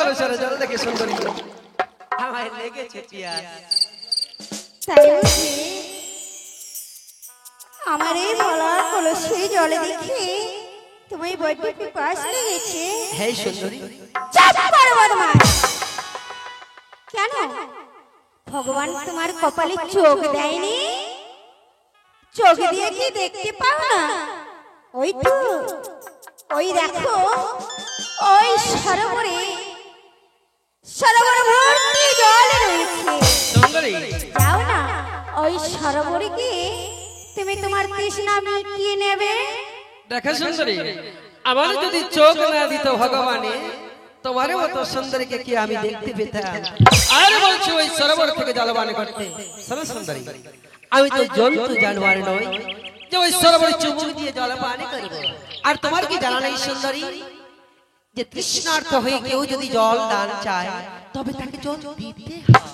কলসের জল দেখে সুন্দরী আমায় লেগেছে পিয়াস। তাই বুঝি আমার এই ভোলা কলসের জল দেখে তুমি বড্ড পিপাস লেগেছে? হ্যাঁ সুন্দরী। চুপ করো বদমাশ। কেন ভগবান তোমার কপালে চোখ দেয়নি? চোখ দিয়ে কি দেখতে পাও না? ওই তো ওই দেখো ওই সরোবরে ভর্তি জল রয়েছে। সুন্দরী যাও না ওই সরোবরে গিয়ে তুমি তোমার তৃষ্ণা মিটিয়ে নেবে। দেখো সুন্দরী, আমার যদি চোখ না দিত ভগবানে, তোমার মতো সুন্দরীকে কি আমি দেখতে পেতাম? আর বলছি ওই সরোবর থেকে জলপান করতে। শোনো সুন্দরী, আমি তো জন্তু জানোয়ার নই যে ওই সরোবরে চুমুক দিয়ে জলপান করব। আর তোমার কি জানা নেই সুন্দরী যে তৃষ্ণার্ত হয়ে কেউ যদি জল দান চায় তবে তাকে জল দিতে হয়।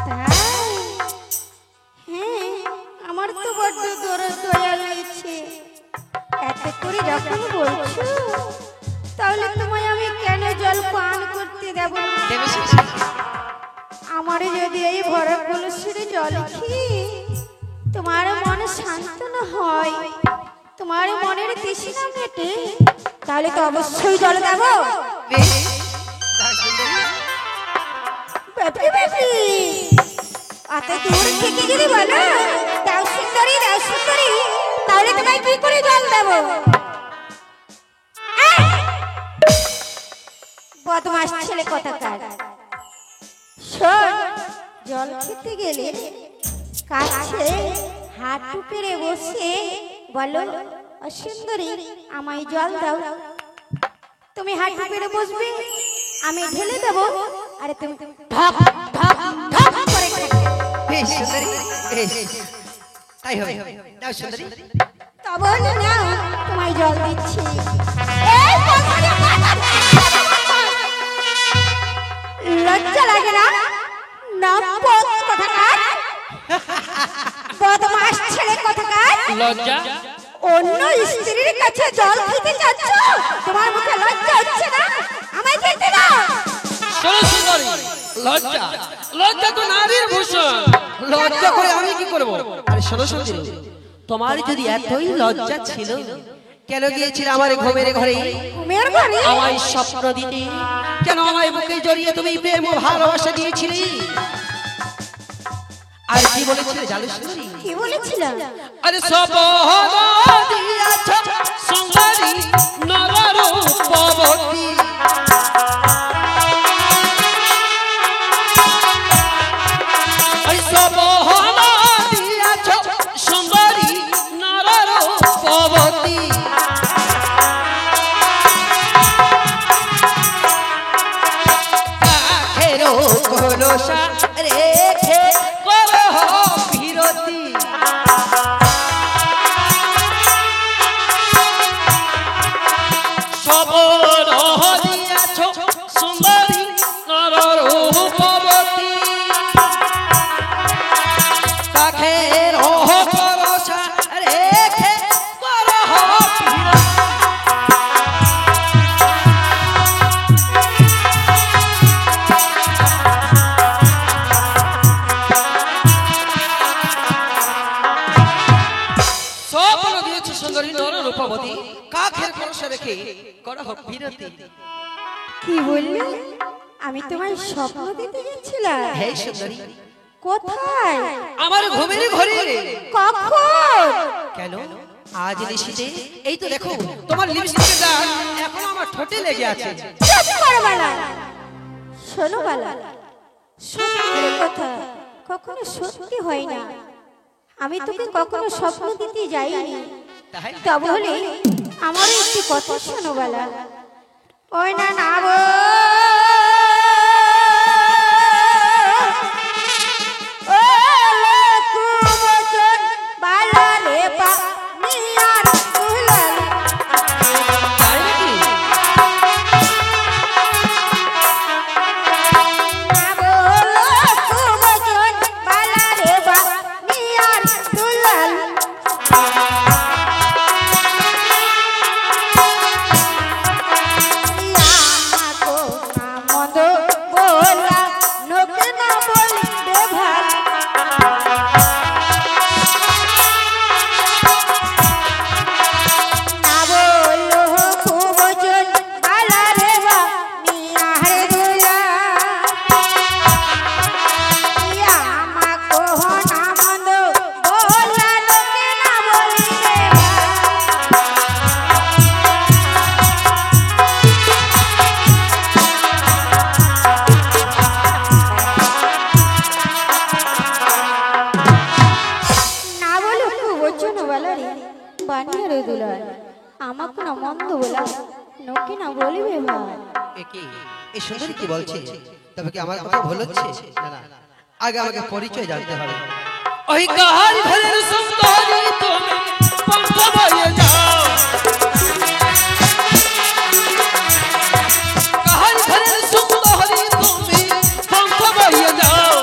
তাই? হ্যাঁ, আমার তো বড্ড দয়া লেগেছে। এত করে যখন বলছো তাহলে তোমায় আমি কেন জল পান করতে দেব না? দেবে শিশু। আমার যদি এই ভরা কলসের জল খেয়ে তোমার মন শান্ত না হয়, তোমার মনের তৃষ্ণা মেটে, তাহলে তো অবশ্যই জল দেব। বেশ, দাও সুন্দরী। বেবি বেবি এত দূর থেকে যদি বলো দাও সুন্দরী তাহলে তোমায় কি করে জল দেব? বদমাস ছেলে কোথাকার। শোন, জল খেতে গেলে কাছে হাঁটু পেরে বসে বলো সুন্দরী আমায় জল দাও। তুমি হাঁটু পেরে বসবে, আমি ঢেলে দেব, আরে তুমি ঢক ঢক ঢক করে খাবে। বেশ সুন্দরী, বেশ তাই হবে। দাও সুন্দরী। তবে না তোমায় জল দিচ্ছি। এই লজ্জা লাগে না? নাপক কোথাকার, বদমাস ছেলে কোথাকার। লজ্জা? অন্য স্ত্রীর কাছে জল খেতে যাচ্ছ, তোমার মুখে লজ্জা হচ্ছে না? আমায় খেতে দাও। শোনো সুন্দরী, লজ্জা লজ্জা তো নারীর ভূষণ। লজ্জা করে আমি কি করব? আরে শোনো সুন্দরী, তোমার যদি এতই লজ্জা ছিল কেন গিয়েছিলে আমার ঘুমের ঘরে? ঘুমের ঘরে? আমায় স্বপ্ন দিতে, কেন আমায় বুকে জড়িয়ে তুমি প্রেম ও ভালোবাসা দিয়েছিলে? আর কি বলেছিলে জানো সুন্দরী? কি বলেছিলাম? আরে সপনা দিয়াছ সুন্দরী নররূপবতী। আরে সপনা দিয়াছ সুন্দরী নররূপবতী। আখেরো কলসা রেখে করহ বিরতি। সবর দিয়াছ সুন্দরী নররূপবতী। আখেরো কলসা রেখে করহ বিরতি। স্বপ্ন দিয়েছে সুন্দরী নররূপবতী, কাখের কলসে রেখে করহ বিরতি। কি বললি? আমি তোমায় স্বপ্ন দিতে গেছিলাম? হ্যাঁ সুন্দরী। কোথায়? আমার ঘুমের ঘরে। কখন? কেন আজ নিশিতে? এই তো দেখো তোমার লিপস্টিকের দাগ এখন আমার ঠোঁটে লেগে আছে। চুপ করো বালা। শোনো বালা, সত্যি কথা কখনো সত্যি হয় না। আমি তোকে কখনো স্বপ্ন দিতে যাইনি। তাই তাহলে আমার একটি কথা শোনো বালা। ওই না না গো, ও লকুবচন বালা রে পা নিয়ার দুলাল। তাই নাকি? না গো লকুবচন বালা রে পা নিয়ার দুলাল। আমাকো রে দুলাল, আমাকে না মন্দ বলা নকি না বলিবে ভাই। কি এই সুন্দরী কি বলছে? তবে কি আমার কথা ভুল হচ্ছে? না না, আগে আমাকে পরিচয় জানতে হবে। ওই কাহার ঘরের সুন্দরী তুমি পঙ্খ বয়ে যাও, কাহার ঘরের সুন্দরী তুমি পঙ্খ বয়ে যাও,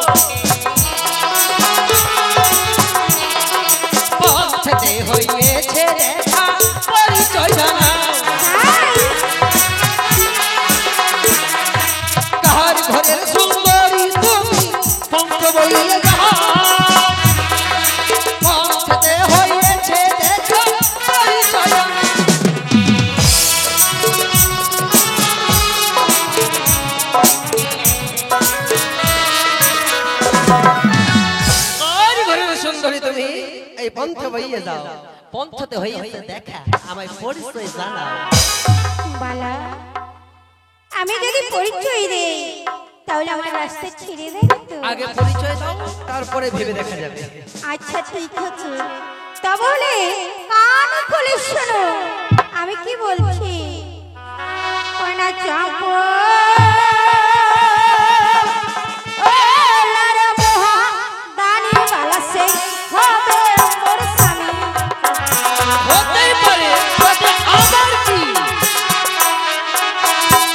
পথে হইয়েছে দেখা পরিচয় জানাও, কাহার ঘরের সুন্দরী তুমি পঙ্খ বয়ে যাও, পথে হইয়েছে দেখা পরিচয় জানাও। কাহার ঘরের সুন্দরী তুমি এই পন্থ বইয়ে যাও, পন্থতে হইয়াছে দেখা আমায় পরিচয় জানাও। বালা, আমি যদি পরিচয় দেই তাহলে আমার রাস্তা ছেড়ে দেবে তো? আগে পরিচয় দাও, তারপরে ভেবে দেখা যাবে। আচ্ছা ঠিক আছে, তাহলে কান খুলে শোনো আমি কি বলছি। ওই না চাপো ও লারা মোহা দানি বালা সে হবে মোর স্বামী। হতেই পারে, তবে আমার কি?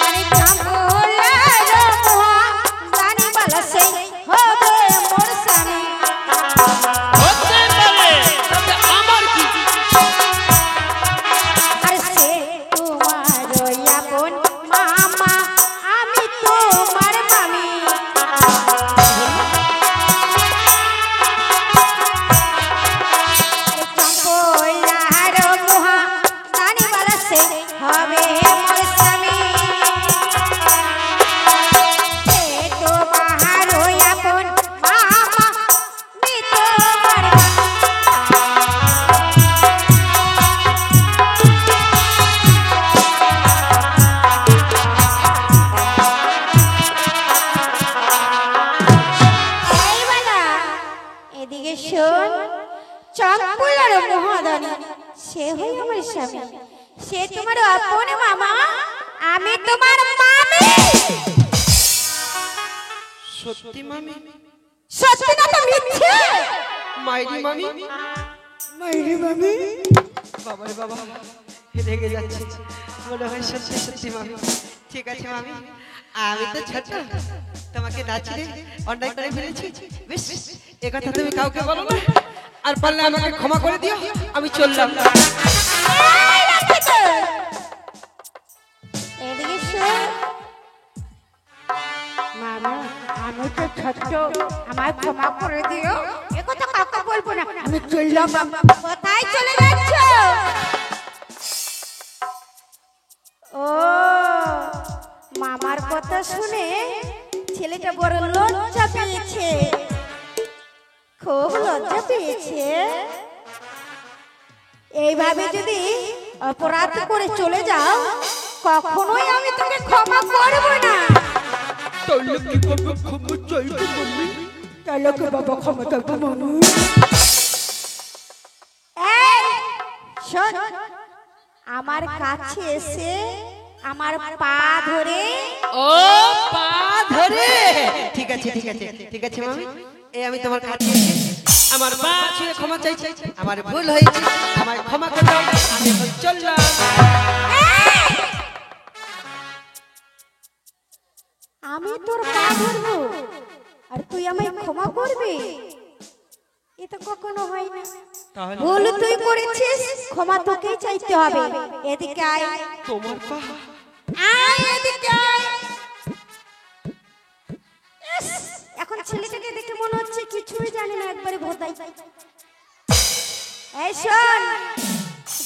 আরে চাপো লারা মোহা দানি বালা সে হবে মোর স্বামী। হতে পারে, তবে আমার কি? আর সে তোমার আপন মামা, আমি তোমার মামি। চম্পলার মুহা দানিওয়ালা সে হবে মোর স্বামী। সে তোমার আপন মামা, আমি তোমার মামি। এই বালা, এদিকে শোন, চম্পলার মহাদানি সে হই আমার স্বামী, সে তোমার আপন মামা, আমি তোমার মামি। সত্যি মামি? সত্যি না তো মিথ্যে? মাইরি মামি? মাইরি মামি? বাবা রে বাবা, রেগে যাচ্ছে, মনে হয় সত্যি সত্যি মামি। ঠিক আছে মামি, আমি তো ছোট, তোমাকে নাচিয়ে অন্যায় করে ফেলেছি। বেশ, এ কথা তুমি কাউকে বলো না, আর পারলে আমাকে ক্ষমা করে দিও, আমি চললাম। এই রাখে তো। এদিকে শোন মামা, আমি তো ছোট্ট, আমায় ক্ষমা করে দিও, এ কথা কাউকে বলবো না, আমি চললাম। কোথায় চলে যাচ্ছ? ও মামার কথা শুনে ছেলেটা বড় লজ্জা পেয়েছে, খুব লজ্জা পেয়েছে। এইভাবে যদি অপরাধ করে চলে যাও, কখনোই আমি তোকে ক্ষমা করব না। তাহলে কি করবো? ক্ষমা চাইবো মামি। তাহলে কি বাবা ক্ষমা চাইবো মামি? এই শোন, আমার কাছে এসে আমার পা ধরে। ও পা ধরে? ঠিক আছে ঠিক আছে ঠিক আছে মামি, এই আমি তোমার কাছে এসে আমার পা ছুঁয়ে ক্ষমা চাইছি, আমার ভুল হয়েছে, আমায় ক্ষমা করে দাও, আমি এখন চললাম। এই! আমি তোর পা ধরবো আর তুই আমায় ক্ষমা করবি? এটা কখনো হয় না। তাহলে ভুল তুই করেছিস, ক্ষমা তোকেই চাইতে হবে। এদিকে আয়, তোমার পা? আয় এদিকে আয়। ইস, এখন ছেলেটাকে দেখে মনে হচ্ছে কিছুই জানে না, একবারে ভোদাই। এই শোন,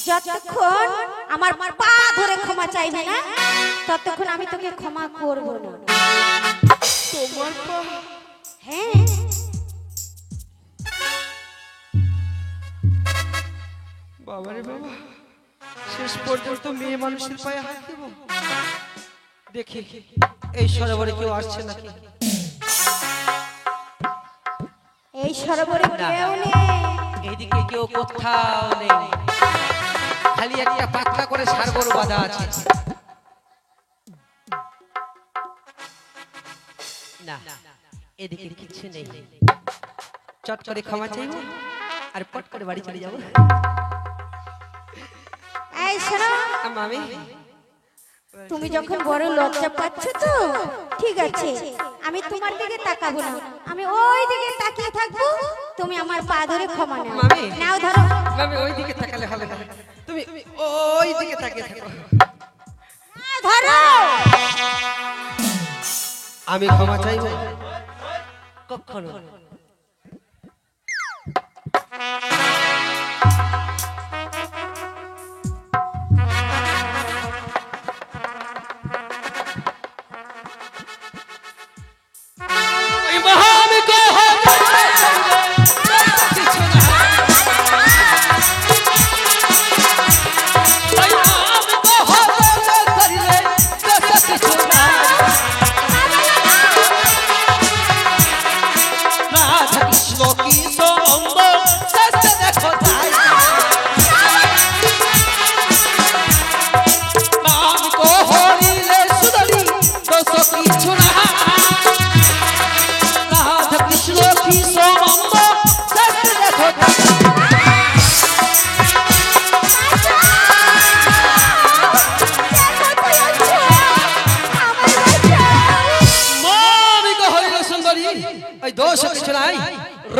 যতক্ষণ আমার পা ধরে ক্ষমা চাইবি না, ততক্ষণ আমি তোকে ক্ষমা করব না। তোমার পা? হ্যাঁ। বাবারে বাবা, শেষ পর্যন্ত মেয়ে মানুষের পায়ে হাত দেব? দেখি এই সরোবরে কেউ আসছে নাকি। এই সরোবরে কেউ নেই। এইদিকে কেউ কোথাও নেই। খালি একটা পাতলা করে সার গরু বাঁধা আছে। না এদিকে কিছু নেই, চট করে ক্ষমা চাইবো আর পট করে বাড়ি চলে যাবো। এই শোনো মামি, তুমি যখন বড় লজ্জা পাচ্ছ তো ঠিক আছে, আমি তোমার দিকে তাকাবো না, আমি ওই দিকে তাকিয়ে থাকবো, তুমি আমার পা ধরে ক্ষমা নাও। মামি নাও ধরো। মামি ওই দিকে তাকালে হবে না, তুমি ওই দিকে তাকিয়ে থাকো। নাও ধরো। আমি ক্ষমা চাইবো কখনো।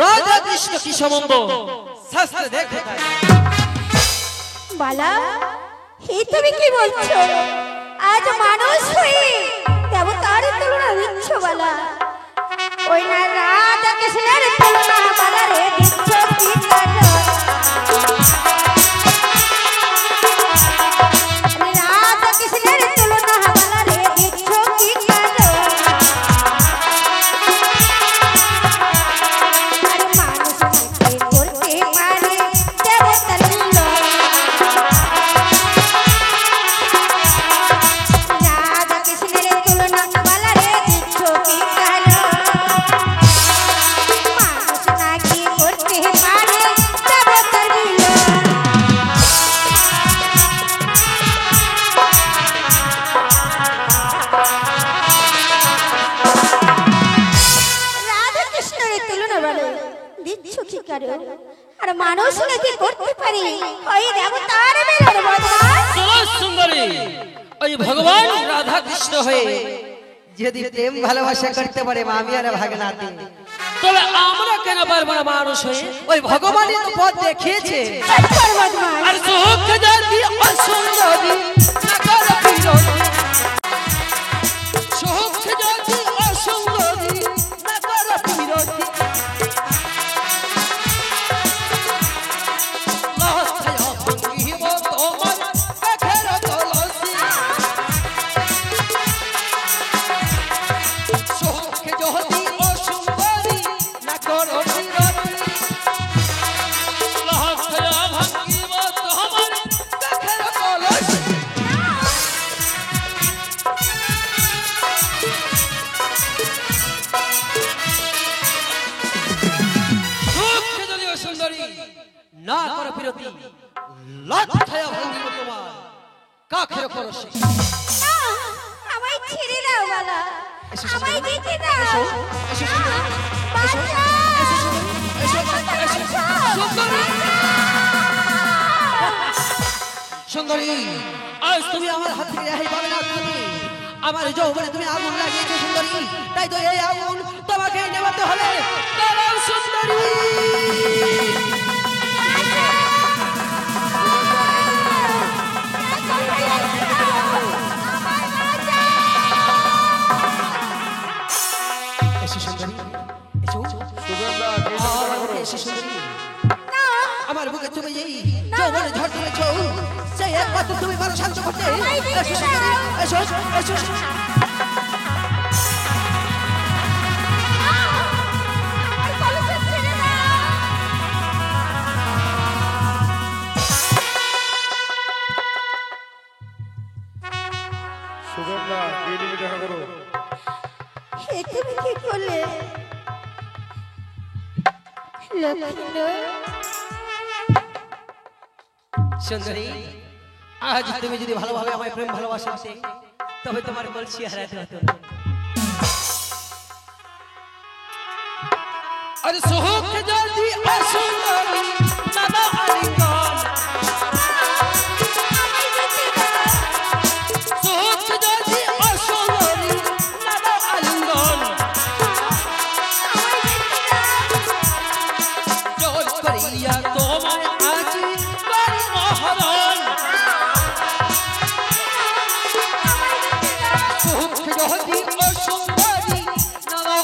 রাধা কৃষ্ণ কি সম্বন্ধ শাস্ত্রে দেখে তাই। বালা, এই তুমি কি বলছো? আজ মানুষ হয়ে দেবতার তুলনা দিচ্ছ বালা? ওই না রাধা কৃষ্ণের তুলনা বালা রে দিচ্ছ কি কারণ? রাধা কৃষ্ণের তুলনা বালা রে দিচ্ছ কি কারণ? আরে মানুষ কি করতে পারে দেবতার তুলনা? রাধা কৃষ্ণের তুলনা বালা রে দিচ্ছ কি কারণ? মানুষ নাকি করতে পারে দেবতার তুলনা? রাধা কৃষ্ণের তুলনা বলে দিচ্ছ কি কারণ? আর মানুষ নাকি করতে পারে ওই দেবতার মিলন বদমাস? সুন্দরী, ওই ভগবান রাধা কৃষ্ণ হয়ে যদি প্রেম ভালোবাসা করতে পারে মামি আর ভাগনাতে, তবে আমরা কেন পারবো না মানুষ হয়ে? ওই ভগবানের তো পথ দেখিয়েছে। আর সুখ যদি অসুন্দরী না করো বিরোধী, সুখ যদি অসুন্দরী না করো বিরোধী, লজ্জায় ভাঙিব তোমার কাঠের কলসি। সুখ যদি অসুন্দরী না করো বিরোধী, লজ্জায় ভাঙিব তোমার কাঠের কলসি। সুখ যদি অসুন্দরী না করো বিরতি, লজ্জায় ভাঙিব তোমার কাঠের কলসি। না, আমায় ছেড়ে দাও বালা, আমায় যেতে দাও। এসো সুন্দরী, এসো, বাঁচাও! এসো সুন্দরী, এসো, এসো, সুন্দরী। সুন্দরী, আজ তুমি আমার হাত থেকে রেহাই পাবে না। তুমি আমার যৌবনে তুমি আগুন লাগিয়েছো সুন্দরী, তাই তো এই আগুন তোমাকে নেভাতে হবে। দাঁড়াও সুন্দরী। এসো সুন্দরী, এসো। এসো সুন্দরী, আমার বুকে তুমি এই যৌবনে ঝড় তুলেছ, সেই একমাত্র তুমি পারো শান্ত করতে। এসো সুন্দরী, এসো, এসো। সুগন্ধা, গিয়ে নিয়ে দেখা করো। এ তুমি কি করলে লক্ষ্মী? সুন্দরী, আজ তুমি যদি ভালোভাবে আমায় প্রেম ভালোবাসতে তবে তোমার বলছি হারাতে হতো না। আরে সোহক যদি অসুন্দরী দাদা আলিঙ্গন, সোহক যদি অসুন্দরী দাদা আলিঙ্গন, জোর করিয়া তোমায় আজি করি মহরণ। সোহক যদি অসুন্দরী দাদা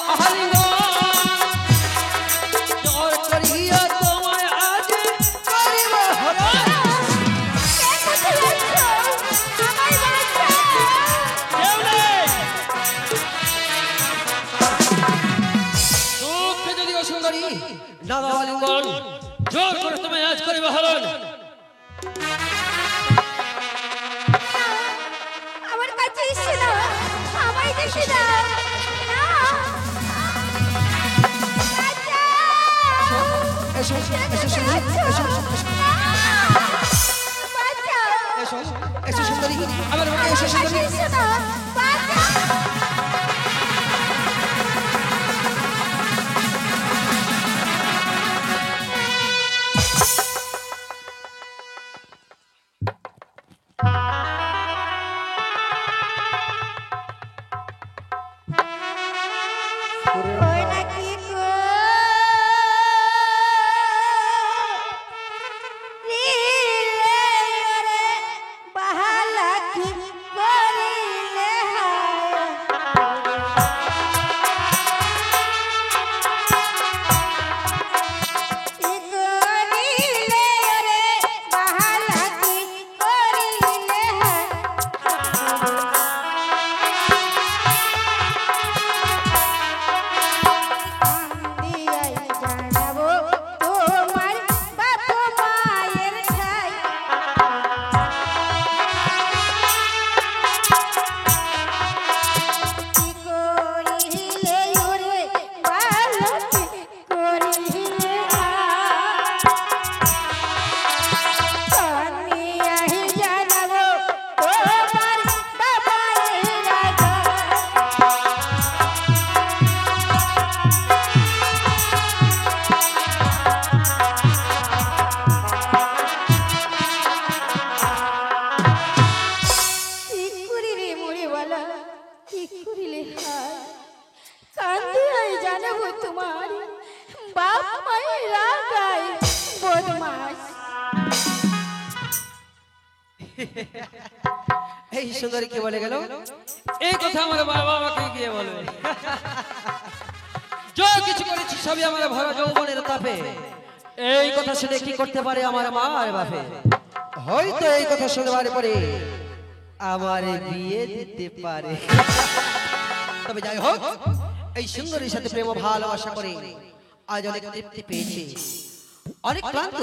আলিঙ্গন, দাদা আলিঙ্গন জোর করে তুমি আজ করিবে হরণ। আমার কাছে এসে দাও, আমায় দেখে দাও না। এসো এসো এসো এসো সুন্দরী, আমার বুকে এসো সুন্দরী। এই সুন্দরী কে বলে গেল এই কথা আমার বাবা আমাকে গিয়ে বলবে। যা কিছু করেছি সবই আমার ভরা যৌবনের তাপে। এই কথা শুনে কি করতে পারে আমার মা আর বাপে? হয়তো এই কথা শুনবার পরে আমার বিয়ে দিতে পারে। তবে যাই হোক, এই সুন্দরীর সাথে প্রেম ভালোবাসা করে আজ অনেক তৃপ্তি পেয়েছি, অনেক ক্লান্ত।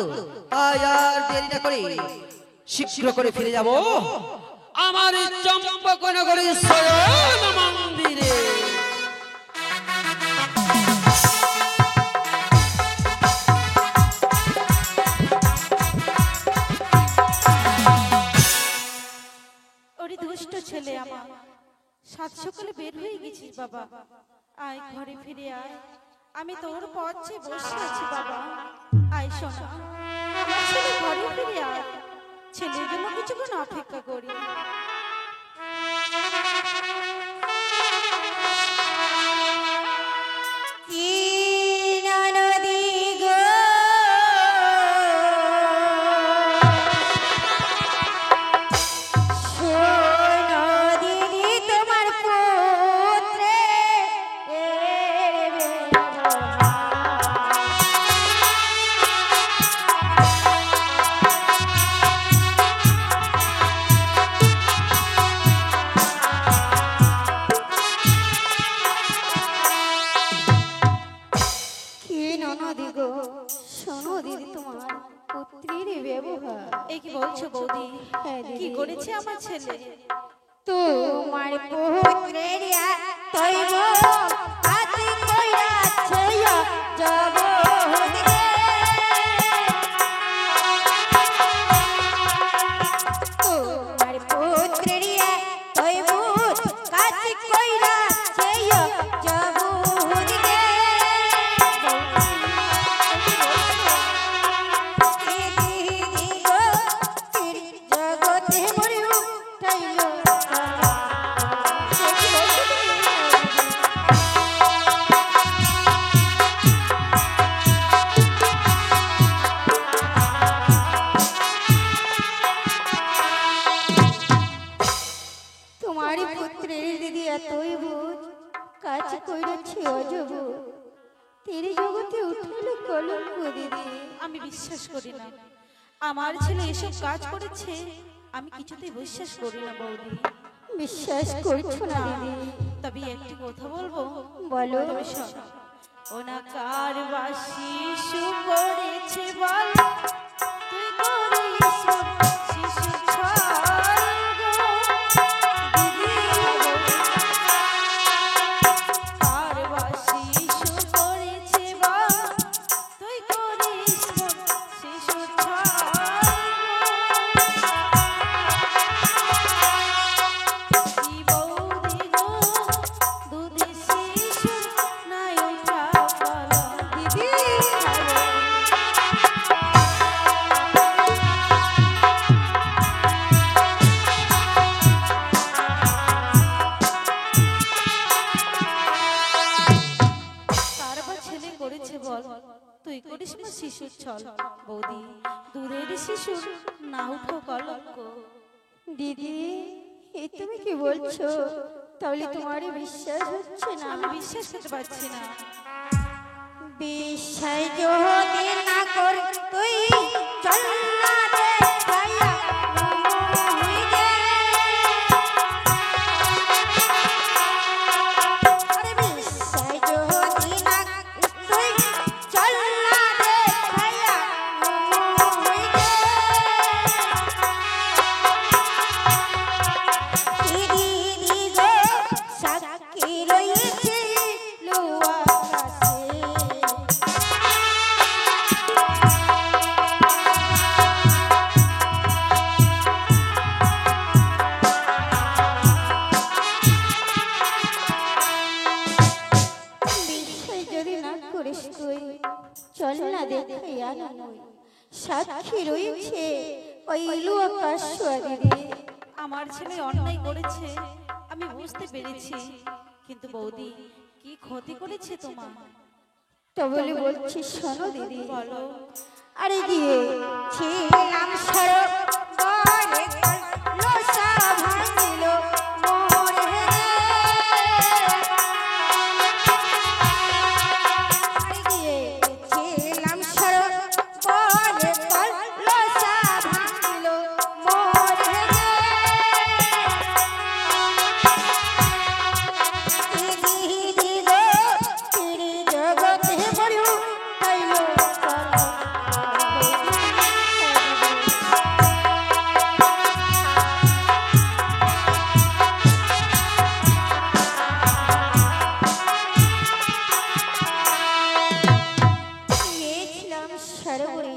তাই আর দেরি না করে শীঘ্র করে ফিরে যাব আমার চম্পকনগরের শয়ন মন্দিরে। ওরে দুষ্ট ছেলে আমার, সাত সকালে বের হয়ে গেছিস বাবা, আয় ঘরে ফিরে আয়। আমি তোর পথে বসে আছি বাবা, আয় শোনা আমার ছেলে ঘরে ফিরে আয়। ছেলের জন্য কিছুক্ষণ অপেক্ষা করি। কি করেছে আমার ছেলে? তোমার পুত্রের তৈব হাতে কইরাছে যাব তো কলঙ্ক দিদি। আমি বিশ্বাস করি না আমার ছেলে এসব কাজ করেছে। আমি কিছুতেই বিশ্বাস করি না বৌদি। বিশ্বাস করছো না দিদি? তবে একটি কথা বলবো, বলো। তবে শোনো। ওনা কার বাসি শু করেছে বল, তুই করিস শিশু ছল গো দিদি। কার বাসি শু করেছে বল, তুই করিস শিশু ছল কি বৌদি গো দুধে শিশু নাই ওঠা বলা দিদি কার বা ছেলে করেছে বল, তুই করিস না শিশুর ছল বৌদি। দুধের শিশুর না উঠো কলঙ্ক। দিদি এ তুমি কি বলছো? তাহলে তোমারই বিশ্বাস হচ্ছে না? আমি বিশ্বাস করতে পারছি না। বিশ্বাস যদি না কর তুই চল না রে ভাইয়া মুই গে। আরে বিশ্বাস যদি না তুই চল না রে ভাইয়া মুই গে। দিদি গো সাক্ষী রয়েছে লুয়া কাছে। বিশ্বাস যদি না করিস তুই চল না দেখাই আনন্দ। সাক্ষী রয়েছে ওই লুয়া কাশুয়া দিদি। আমার ছেলে অন্যায় করেছে আমি বুঝতে পেরেছি, কিন্তু বৌদি কি ক্ষতি করেছে তোমার? তো বলে বলছি শোনো দিদি। বলো। আরে গিয়ে ছিলাম সরব বলে লোসা ভাঙিল মোরে রে। আরে গিয়ে ছিলাম সরব বলে লোসা ভাঙিল মোরে রে। দিদি গো তিরি জগতে বড়ু পাইল গিয়েছিলাম সরোবরে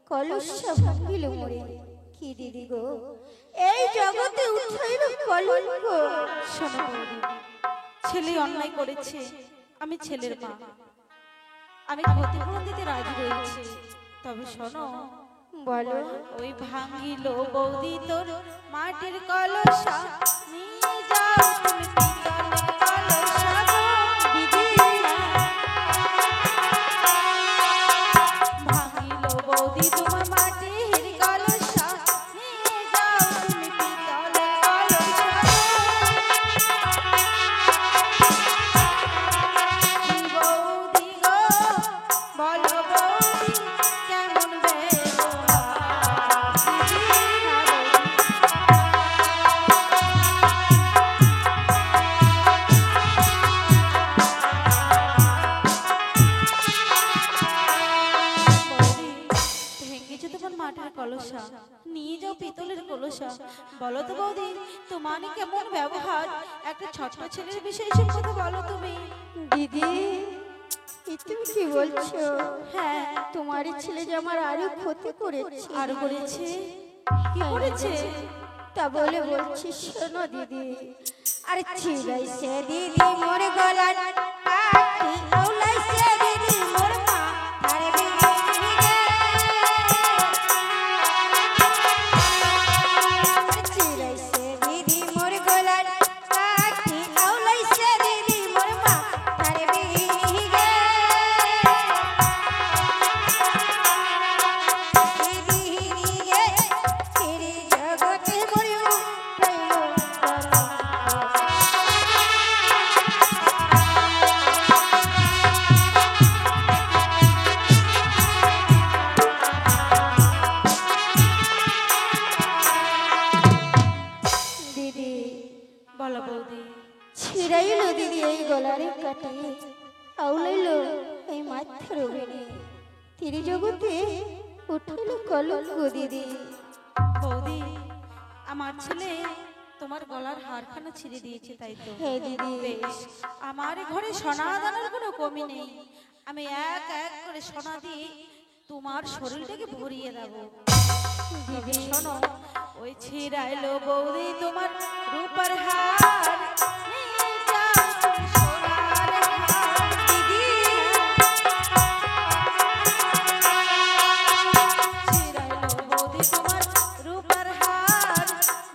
কলসা ভাঙিল মোরে। কি দিদি গো এই জগতে উঠাইল কলঙ্ক। শোনো বৌদি, ছেলে অন্যায় করেছে, আমি ছেলের মা, আমি ক্ষতিপূরণ দিতে রাজি রয়েছি। তবে শোনো, বলো। ওই ভাঙিল বৌদি তোর মাটির কলসা, নিয়ে যাও তুমি পিতলের কলসা গো দিদি। ভাঙিল বৌদি তোমার মাটির কলসা, নিয়ে যাও তুমি পিতলের কলসা গো। কি বৌদি গো বলো বৌদি কেমন ব্যবহার দিদি। ভেঙেছে তোমার মাটির কলসা, নিয়ে যাও পিতলের কলসা। বলো তো বৌদি তোমার কেমন ব্যবহার? একটা ছোট ছেলের বিষয়ে সব কথা বলো তুমি। দিদি এ তুমি কি বলছো? হ্যাঁ, তোমার ছেলে যে আমার আরো ক্ষতি করেছে। আরো করেছে? কি করেছে? তা বলে বলছি শোনো দিদি। আরে ছিলাইছে দিদি মোর গলার কাঠি, আউলাইছে দিদি মোর মা তারে বিগে। আরে ছিলাইছে দিদি মোর গলার কাঠি, আউলাইছে দিদি মোর মা তারে বিগে। দিদি গে তেরে জগতে মরিও প্রেম কলঙ্ক। আউলাইল এই মাথার ওড়ে তিরি জগতে উঠল কলঙ্ক দিদি। বৌদি, আমার ছেলে তোমার গলার হারখানা ছিঁড়ে দিয়েছে, তাই তো? হ্যাঁ দিদি। বেশ, আমার ঘরে সোনা দানার কোনো কমি নেই। আমি এক এক করে সোনা দিয়ে তোমার শরীরটাকে ভরিয়ে দেবো। তবে শোনো, ওই ছিঁড়াইলো বৌদি তোমার রূপার হার, নিয়ে যাও তুমি সোনার হার। দিদি, ছিঁড়াইলো বৌদি তোমার রূপার হার,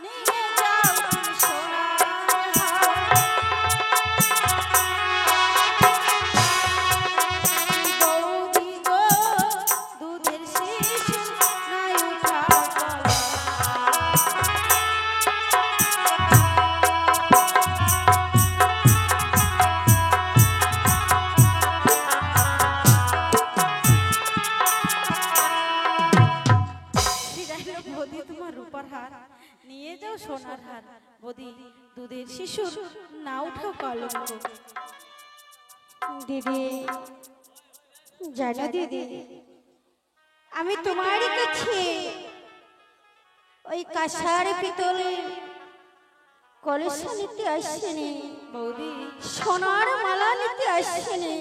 নিয়ে যাও তুমি সোনার হার। বৌদি গো, দুধের শিশু নাই উঠা গলা। ছিঁড়াইলো বৌদি তোমার রূপার হার, নিয়ে যাও সোনার হার। বৌদি, দুধের শিশুর না উঠাও কলঙ্ক। দিদি জানো দিদি, আমি তোমার কাছে ওই কাঁসার পিতলের কলসা নিতে আসিনি, বৌদি, সোনার মালা নিতে আসিনি।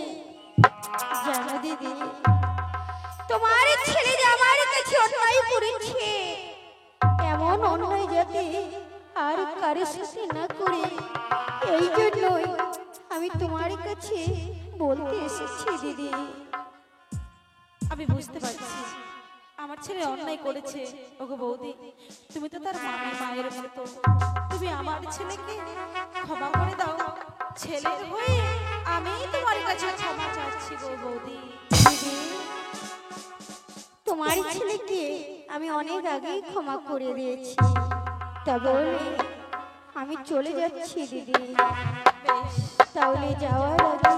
জানো দিদি, তোমার ছেলে যে আমার কাছে অন্যায় করেছে, এমন অন্যায় যাতে আর কারোর সাথে না করে, এই জন্যই আমি তোমার কাছে বলতে এসেছি দিদি। আমি বুঝতে পারছি আমার ছেলে অন্যায় করেছে। ওগো বৌদি, তুমি তো তার মায়ের মতো, তুমি আমার ছেলেকে ক্ষমা করে দাও। ছেলের হয়ে আমি তোমার কাছে ক্ষমা চাচ্ছি গো বৌদি। দিদি, তোমার ছেলেকে আমি অনেক আগেই ক্ষমা করে দিয়েছি, তা বলে আমি চলে যাচ্ছি দিদি। বেশ, তাহলে যাওয়ার আগে